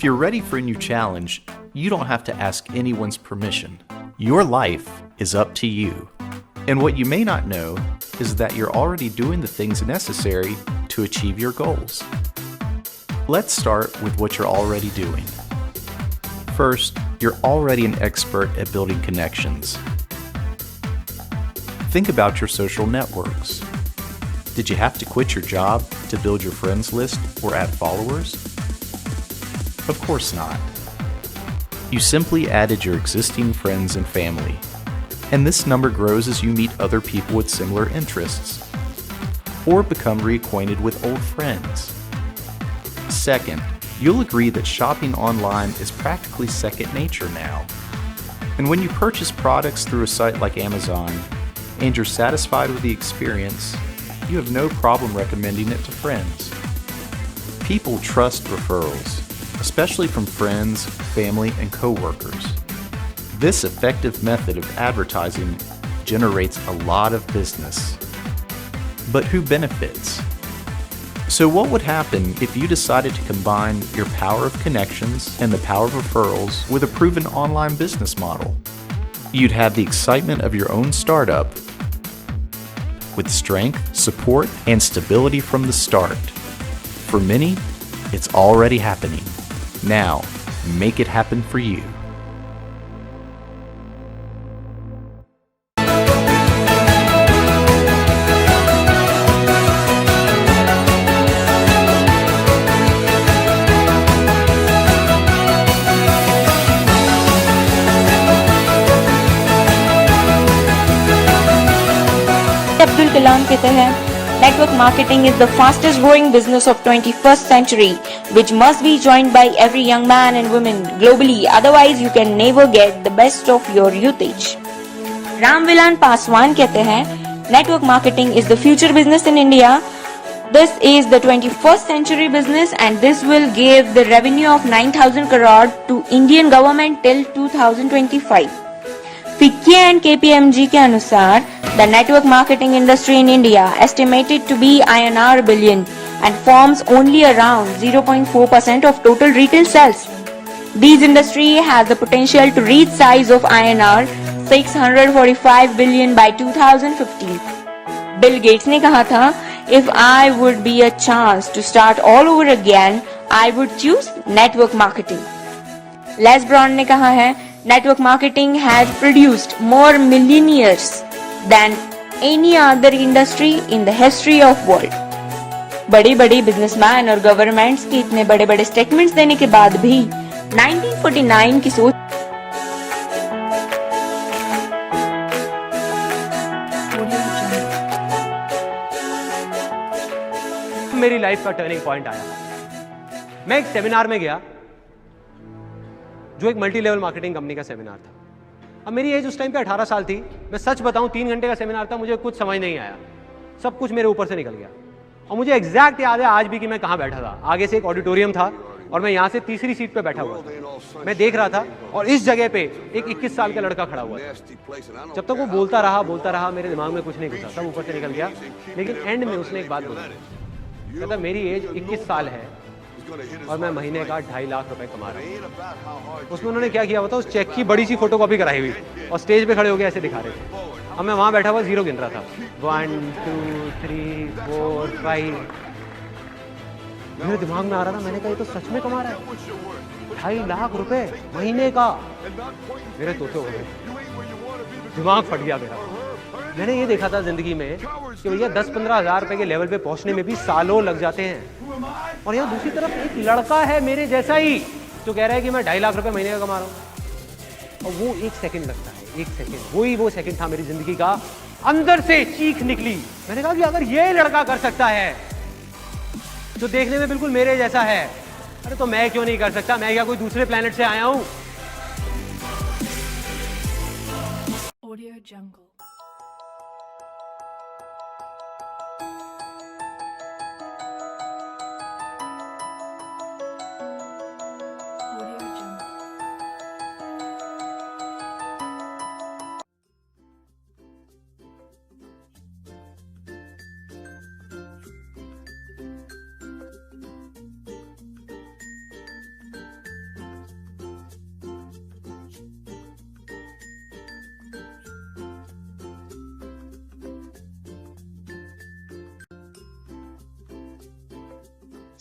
If you're ready for a new challenge, you don't have to ask anyone's permission. Your life is up to you. And what you may not know is that you're already doing the things necessary to achieve your goals. Let's start with what you're already doing. First, you're already an expert at building connections. Think about your social networks. Did you have to quit your job to build your friends list or add followers? Of course not. You simply added your existing friends and family, and this number grows as you meet other people with similar interests, or become reacquainted with old friends. Second, you'll agree that shopping online is practically second nature now. And when you purchase products through a site like Amazon, and you're satisfied with the experience, you have no problem recommending it to friends. People trust referrals, especially from friends, family, and coworkers. This effective method of advertising generates a lot of business. But who benefits? So what would happen if you decided to combine your power of connections and the power of referrals with a proven online business model? You'd have the excitement of your own startup with strength, support, and stability from the start. For many, it's already happening. Now, make it happen for you. Abdul Kalam कहते हैं network marketing is the fastest growing business of 21st century which must be joined by every young man and woman globally, otherwise you can never get the best of your usage. Ramvilan Paswan कहते हैं network marketing is the future business in India. This is the 21st century business and this will give the revenue of 9,000 crore to Indian government till 2025. FICCI and KPMG के अनुसार the network marketing industry in India estimated to be INR billion and forms only around 0.4% of total retail sales. This industry has the potential to reach size of INR 645 billion by 2015. Bill Gates ने कहा था, if I would be a chance to start all over again, I would choose network marketing. Les Brown ने कहा है, network marketing has produced more millionaires than any other industry in the history of world. बड़े बड़े businessman और governments के इतने बड़े बड़े स्टेटमेंट्स देने के बाद भी 1949 की सोच मेरी लाइफ का टर्निंग पॉइंट आया। मैं एक सेमिनार में गया जो एक मल्टी लेवल मार्केटिंग कंपनी का सेमिनार था। अब मेरी एज उस टाइम पे 18 साल थी। मैं सच बताऊं 3 घंटे का सेमिनार था, मुझे कुछ समझ नहीं आया, सब कुछ मेरे ऊपर से निकल गया। और मुझे एग्जैक्ट याद है आज भी कि मैं कहां बैठा था। आगे से एक ऑडिटोरियम था और मैं यहां से तीसरी सीट पे बैठा हुआ था। मैं देख रहा था और इस जगह पे एक 21 साल का लड़का खड़ा हुआ था। जब तक वो बोलता रहा मेरे दिमाग में कुछ नहीं घुसा, सब ऊपर से निकल गया। लेकिन एंड में उसने एक बात बोली, कहता मेरी एज 21 साल है और मैं महीने का 2.5 लाख रुपए कमा रहा हूँ। उसमें उन्होंने क्या किया होता, उस चेक की बड़ी सी फोटोकॉपी कराई हुई और स्टेज पे खड़े हो गए ऐसे दिखा रहे थे। अब मैं वहां बैठा हुआ जीरो गिन रहा था, 1 2 3 4 5। मेरे दिमाग में आ रहा था, मैंने कहा ये तो सच में कमा रहा है 2.5 लाख रुपए महीने का। मेरे तोते हो गए, दिमाग फट गया मेरा। मैंने ये देखा था जिंदगी में कि भैया 10-15 हज़ार रुपए के लेवल पे पहुंचने में भी सालों लग जाते हैं। और यहाँ दूसरी तरफ एक लड़का है मेरे जैसा ही जो कह रहा है कि मैं 2.5 लाख रुपए महीने का कमा रहा हूँ। और वो 1 सेकंड लगता है, 1 सेकंड, वही वो सेकंड था मेरी जिंदगी का। अंदर से चीख निकली। मैंने कहा कि अगर ये लड़का कर सकता है जो देखने में बिल्कुल मेरे जैसा है, अरे तो मैं क्यों नहीं कर सकता? मैं क्या कोई दूसरे प्लेनेट से आया हूं? Audio Jungle. Audio Jungle.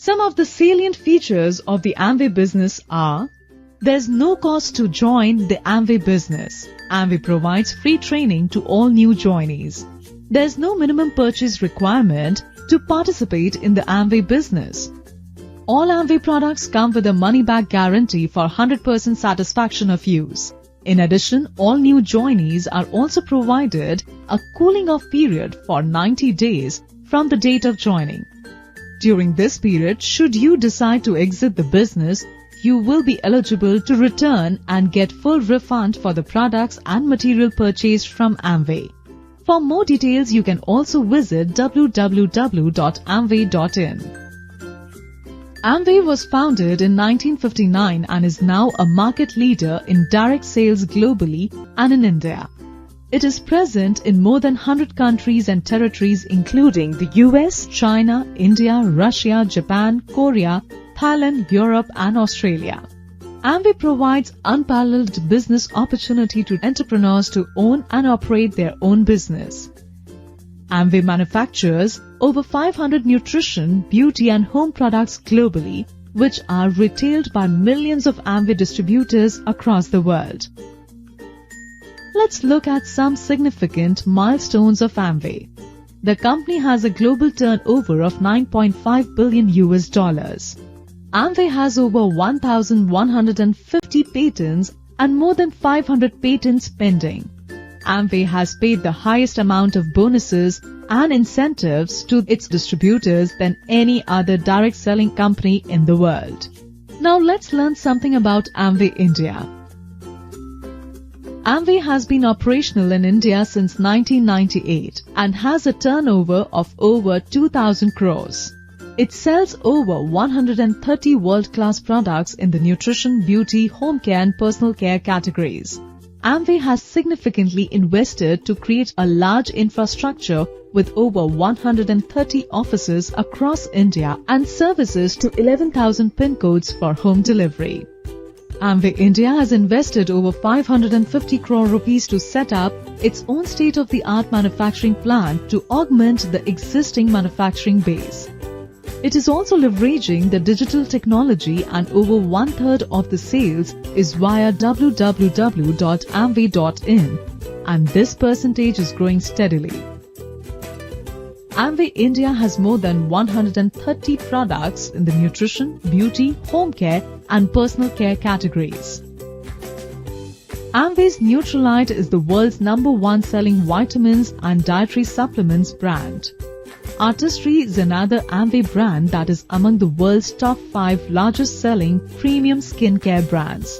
Some of the salient features of the Amway business are: there's no cost to join the Amway business. Amway provides free training to all new joinees. There's no minimum purchase requirement to participate in the Amway business. All Amway products come with a money-back guarantee for 100% satisfaction of use. In addition, all new joinees are also provided a cooling-off period for 90 days from the date of joining. During this period, should you decide to exit the business, you will be eligible to return and get full refund for the products and material purchased from Amway. For more details, you can also visit www.amway.in. Amway was founded in 1959 and is now a market leader in direct sales globally and in India. It is present in more than 100 countries and territories including the US, China, India, Russia, Japan, Korea, Thailand, Europe and Australia. Amway provides unparalleled business opportunity to entrepreneurs to own and operate their own business. Amway manufactures over 500 nutrition, beauty and home products globally, which are retailed by millions of Amway distributors across the world. Let's look at some significant milestones of Amway. The company has a global turnover of $9.5 billion. Amway has over 1,150 patents and more than 500 patents pending. Amway has paid the highest amount of bonuses and incentives to its distributors than any other direct selling company in the world. Now let's learn something about Amway India. Amway has been operational in India since 1998 and has a turnover of over 2,000 crores. It sells over 130 world-class products in the nutrition, beauty, home care and personal care categories. Amway has significantly invested to create a large infrastructure with over 130 offices across India and services to 11,000 PIN codes for home delivery. Amway India has invested over 550 crore rupees to set up its own state-of-the-art manufacturing plant to augment the existing manufacturing base. It is also leveraging the digital technology and over one-third of the sales is via www.amway.in and this percentage is growing steadily. Amway India has more than 130 products in the nutrition, beauty, home care and personal care categories. Amway's Nutralite is the world's #1 selling vitamins and dietary supplements brand. Artistry is another Amway brand that is among the world's top 5 largest selling premium skincare brands.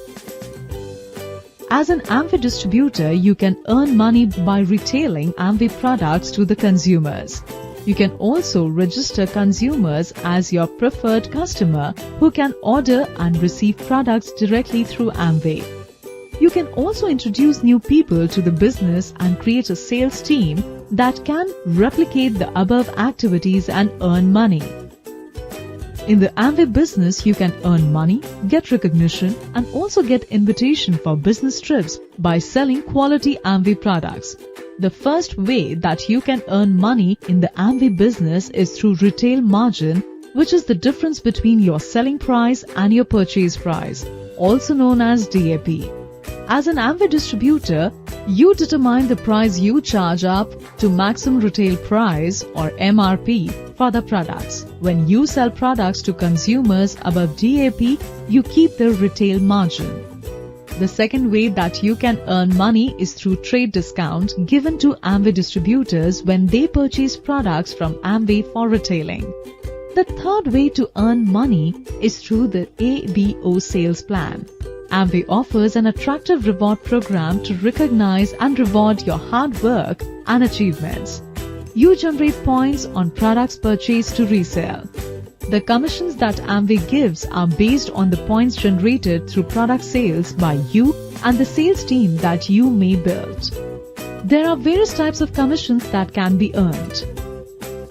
As an Amway distributor, you can earn money by retailing Amway products to the consumers. You can also register consumers as your preferred customer who can order and receive products directly through Amway. You can also introduce new people to the business and create a sales team that can replicate the above activities and earn money. In the Amway business, you can earn money, get recognition, and also get invitation for business trips by selling quality Amway products. The first way that you can earn money in the Amway business is through retail margin, which is the difference between your selling price and your purchase price, also known as DAP. As an Amway distributor, you determine the price you charge up to maximum retail price or MRP for the products. When you sell products to consumers above DAP, you keep the retail margin. The second way that you can earn money is through trade discount given to Amway distributors when they purchase products from Amway for retailing. The third way to earn money is through the ABO sales plan. Amway offers an attractive reward program to recognize and reward your hard work and achievements. You generate points on products purchased to resell. The commissions that Amway gives are based on the points generated through product sales by you and the sales team that you may build. There are various types of commissions that can be earned.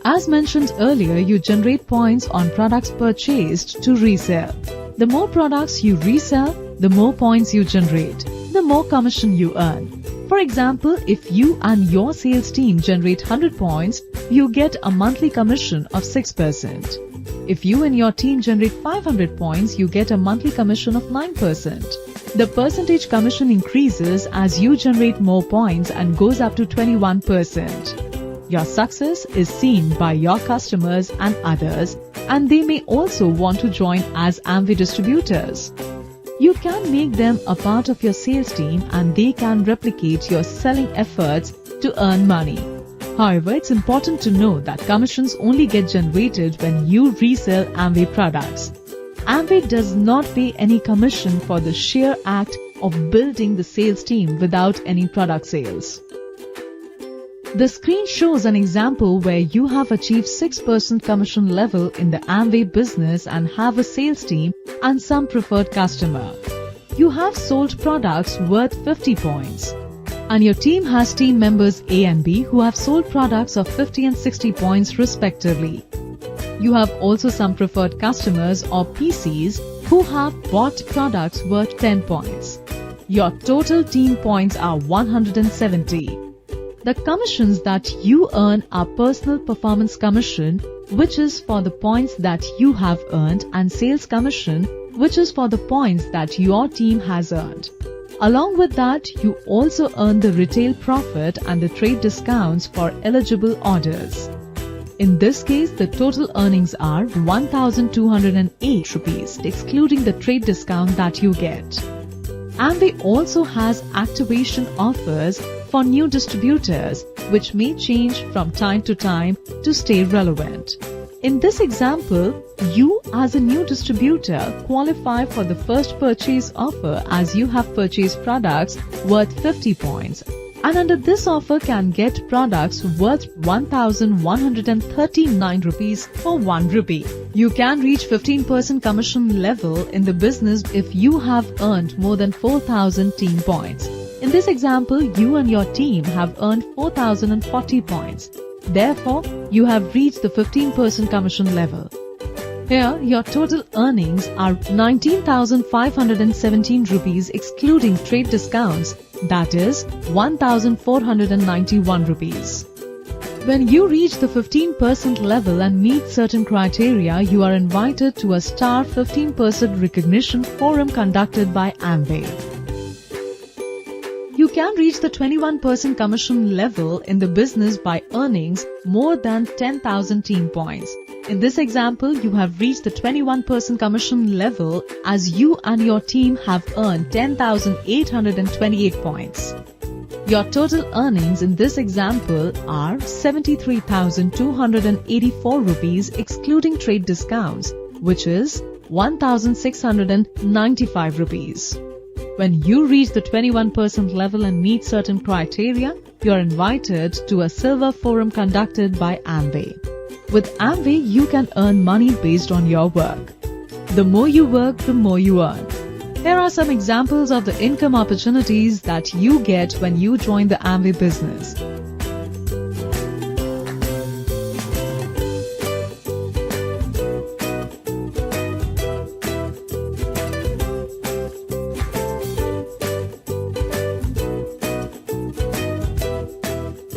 As mentioned earlier, you generate points on products purchased to resell. The more products you resell, the more points you generate, the more commission you earn. For example, if you and your sales team generate 100 points, you get a monthly commission of 6%. If you and your team generate 500 points, you get a monthly commission of 9%. The percentage commission increases as you generate more points and goes up to 21%. Your success is seen by your customers and others, and they may also want to join as Amway distributors. You can make them a part of your sales team and they can replicate your selling efforts to earn money. However, it's important to know that commissions only get generated when you resell Amway products. Amway does not pay any commission for the sheer act of building the sales team without any product sales. The screen shows an example where you have achieved 6% commission level in the Amway business and have a sales team and some preferred customer. You have sold products worth 50 points. And your team has team members A and B who have sold products of 50 and 60 points respectively. You have also some preferred customers or PCs who have bought products worth 10 points. Your total team points are 170. The commissions that you earn are personal performance commission, which is for the points that you have earned, and sales commission, which is for the points that your team has earned. Along with that, you also earn the retail profit and the trade discounts for eligible orders. In this case, the total earnings are 1,208 rupees, excluding the trade discount that you get. Amway also has activation offers for new distributors, which may change from time to time to stay relevant. In this example, you as a new distributor qualify for the first purchase offer as you have purchased products worth 50 points. And under this offer can get products worth 1,139 rupees for 1 rupee. You can reach 15% commission level in the business if you have earned more than 4,000 team points. In this example, you and your team have earned 4,040 points. Therefore, you have reached the 15% commission level. Here, your total earnings are 19,517 rupees excluding trade discounts, that is 1,491 rupees. When you reach the 15% level and meet certain criteria, you are invited to a Star 15% Recognition Forum conducted by Amway. You can reach the 21% commission level in the business by earnings more than 10,000 team points. In this example, you have reached the 21% commission level as you and your team have earned 10,828 points. Your total earnings in this example are 73,284 rupees excluding trade discounts, which is 1,695 rupees. When you reach the 21% level and meet certain criteria, you are invited to a Silver Forum conducted by Amway. With Amway, you can earn money based on your work. The more you work, the more you earn. Here are some examples of the income opportunities that you get when you join the Amway business.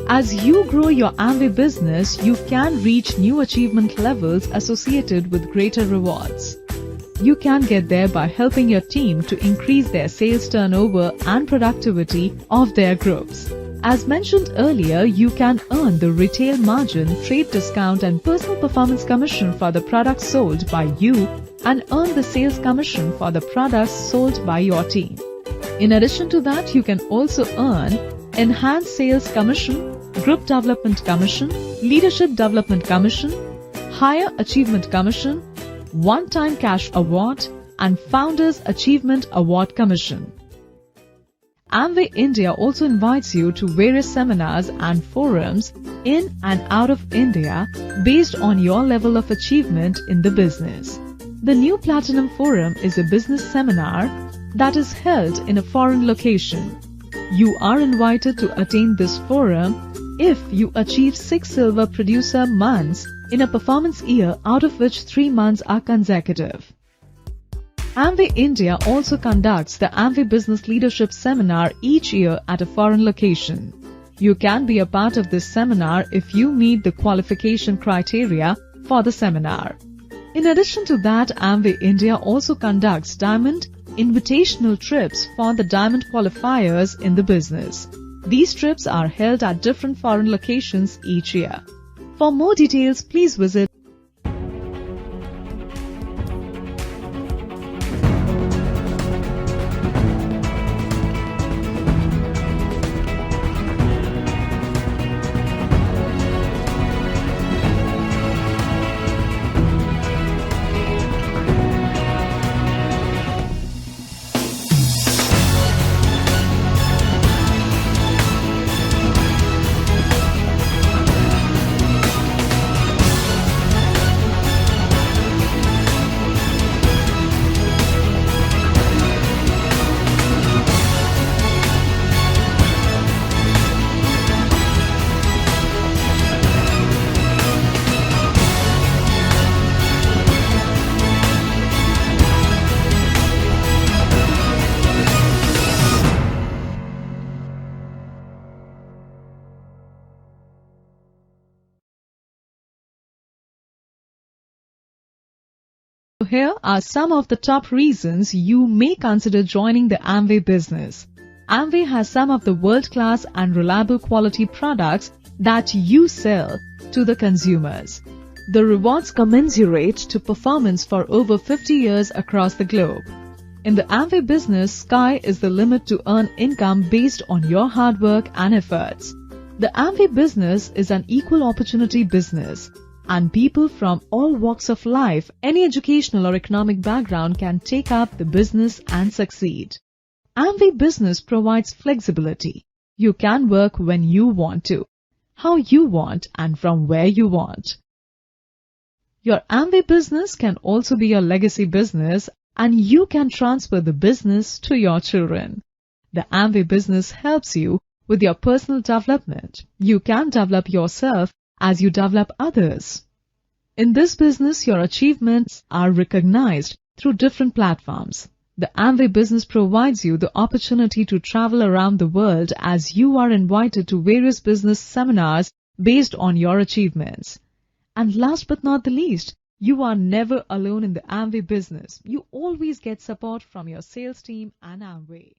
As you grow your Amway business, you can reach new achievement levels associated with greater rewards. You can get there by helping your team to increase their sales turnover and productivity of their groups. As mentioned earlier, you can earn the retail margin, trade discount and personal performance commission for the products sold by you and earn the sales commission for the products sold by your team. In addition to that, you can also earn enhanced sales commission, group development commission, leadership development commission, higher achievement commission, one-time cash award, and Founders Achievement Award commission. Amway India also invites you to various seminars and forums in and out of India based on your level of achievement in the business. The New Platinum Forum is a business seminar that is held in a foreign location. You are invited to attend this forum if you achieve 6 silver producer months in a performance year, out of which 3 months are consecutive. Amway India also conducts the Amway Business Leadership Seminar each year at a foreign location. You can be a part of this seminar if you meet the qualification criteria for the seminar. In addition to that, Amway India also conducts diamond invitational trips for the diamond qualifiers in the business. These trips are held at different foreign locations each year. For more details, please visit Here are some of the top reasons you may consider joining the Amway business. Amway has some of the world-class and reliable quality products that you sell to the consumers. The rewards commensurate to performance for over 50 years across the globe. In the Amway business, sky is the limit to earn income based on your hard work and efforts. The Amway business is an equal opportunity business, and people from all walks of life, any educational or economic background can take up the business and succeed. Amway business provides flexibility. You can work when you want to, how you want, and from where you want. Your Amway business can also be your legacy business, and you can transfer the business to your children. The Amway business helps you with your personal development. You can develop yourself as you develop others. In this business, your achievements are recognized through different platforms. The Amway business provides you the opportunity to travel around the world as you are invited to various business seminars based on your achievements. And last but not the least, you are never alone in the Amway business. You always get support from your sales team and Amway.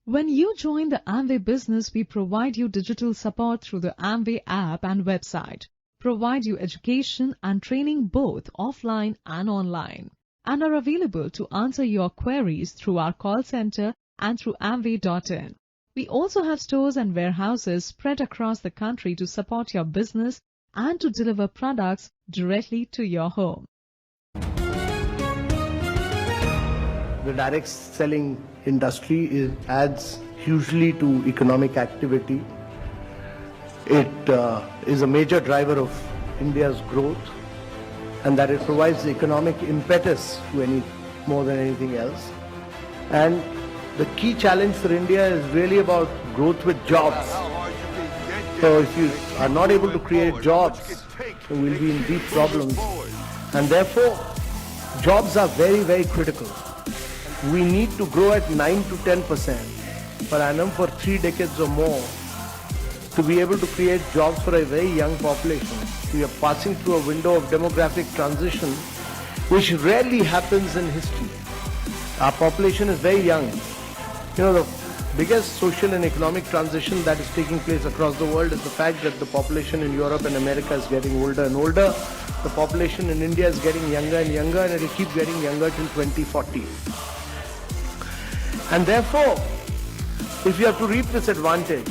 When you join the Amway business, we provide you digital support through the Amway app and website, provide you education and training both offline and online, and are available to answer your queries through our call center and through Amway.in. We also have stores and warehouses spread across the country to support your business and to deliver products directly to your home. The direct selling industry adds hugely to economic activity. It is a major driver of India's growth, and that it provides the economic impetus to more than anything else. And the key challenge for India is really about growth with jobs. So if you are not able to create jobs, we will be in deep problems. And therefore, jobs are very, very critical. We need to grow at 9 to 10% per annum for 3 decades or more to be able to create jobs for a very young population. We are passing through a window of demographic transition which rarely happens in history. Our population is very young. You know, the biggest social and economic transition that is taking place across the world is the fact that the population in Europe and America is getting older and older. The population in India is getting younger and younger, and it will keep getting younger till 2040. And therefore, if you have to reap this advantage,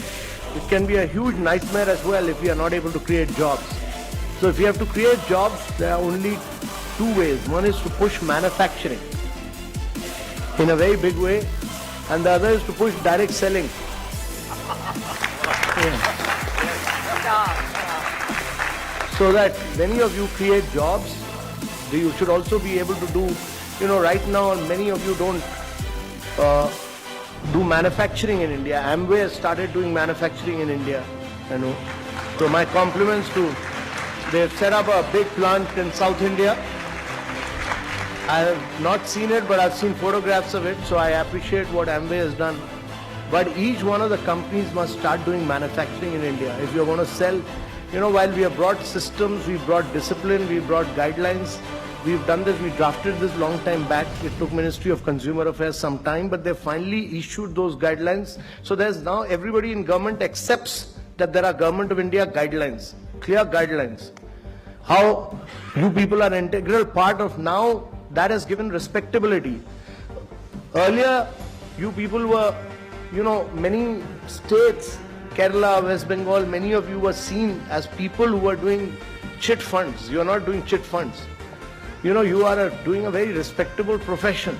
it can be a huge nightmare as well if we are not able to create jobs. So if you have to create jobs, there are only 2 ways. One is to push manufacturing in a very big way, and the other is to push direct selling. So that many of you create jobs, you should also be able to do, right now many of you don't do manufacturing in India. Amway has started doing manufacturing in India, So my compliments to, they've set up a big plant in South India. I have not seen it, but I've seen photographs of it, so I appreciate what Amway has done. But each one of the companies must start doing manufacturing in India. If you're going to sell, while we have brought systems, we brought discipline, we brought guidelines, we've done this, we drafted this long time back. It took Ministry of Consumer Affairs some time, but they finally issued those guidelines. So there's now everybody in government accepts that there are Government of India guidelines, clear guidelines. How you people are an integral part of now, that has given respectability. Earlier, you people were, many states, Kerala, West Bengal, many of you were seen as people who were doing chit funds. You are not doing chit funds. You are doing a very respectable profession.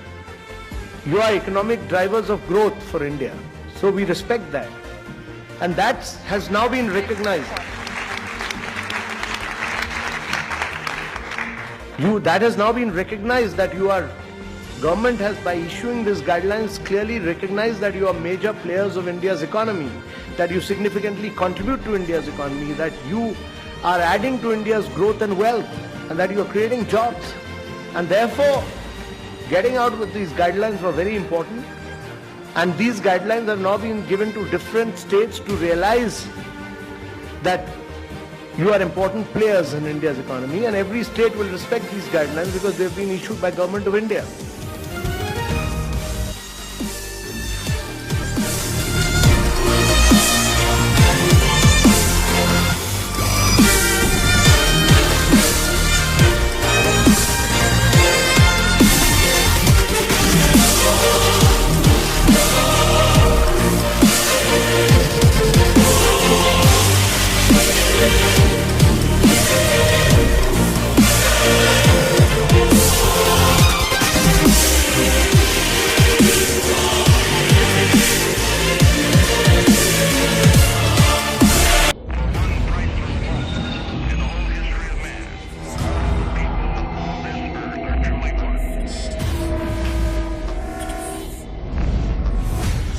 You are economic drivers of growth for India. So we respect that. And that has now been recognized. That has now been recognized that government has, by issuing these guidelines, clearly recognized that you are major players of India's economy, that you significantly contribute to India's economy, that you are adding to India's growth and wealth, and that you are creating jobs. And therefore, getting out with these guidelines were very important. And these guidelines have now been given to different states to realize that you are important players in India's economy, and every state will respect these guidelines because they've been issued by Government of India.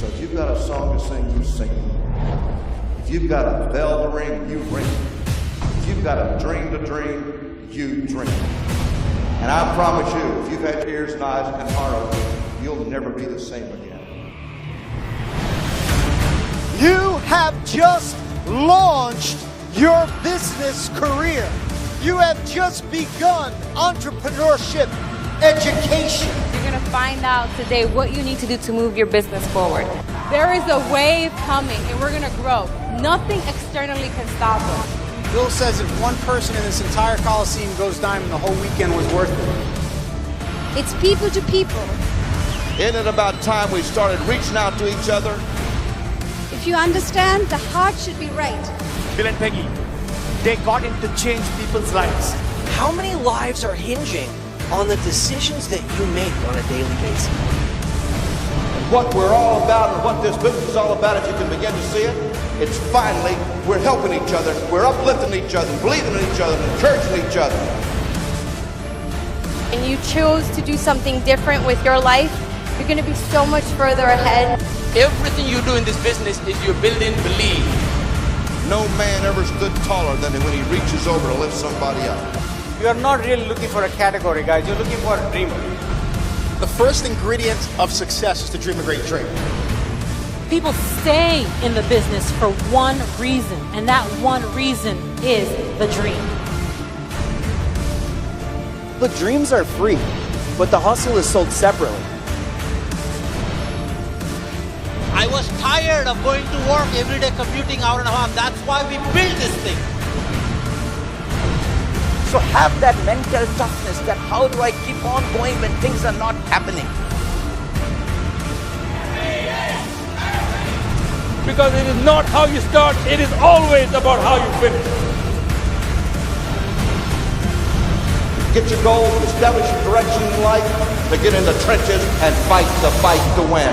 If you've got a song to sing, you sing it. If you've got a bell to ring, you ring it. If you've got a dream to dream, you dream it. And I promise you, if you've had tears and eyes and heart open, you'll never be the same again. You have just launched your business career. You have just begun entrepreneurship education. You're going to find out today what you need to do to move your business forward. There is a wave coming and we're going to grow. Nothing externally can stop us. Bill says if one person in this entire Coliseum goes diamond, the whole weekend was worth it. It's people to people. Isn't it about time we started reaching out to each other? If you understand, the heart should be right. Bill and Peggy, they got in to change people's lives. How many lives are hinging on the decisions that you make on a daily basis? What we're all about and what this business is all about, if you can begin to see it, it's finally we're helping each other, we're uplifting each other, believing in each other, encouraging each other. And you choose to do something different with your life, you're going to be so much further ahead. Everything you do in this business is you building belief. No man ever stood taller than when he reaches over to lift somebody up. You are not really looking for a category, guys. You're looking for a dreamer. The first ingredient of success is to dream a great dream. People stay in the business for one reason, and that one reason is the dream. The dreams are free, but the hustle is sold separately. I was tired of going to work every day, commuting hour and a half. That's why we built this thing. So have that mental toughness that how do I keep on going when things are not happening? Because it is not how you start, it is always about how you finish. Get your goals, establish your direction in life, to get in the trenches and fight the fight to win.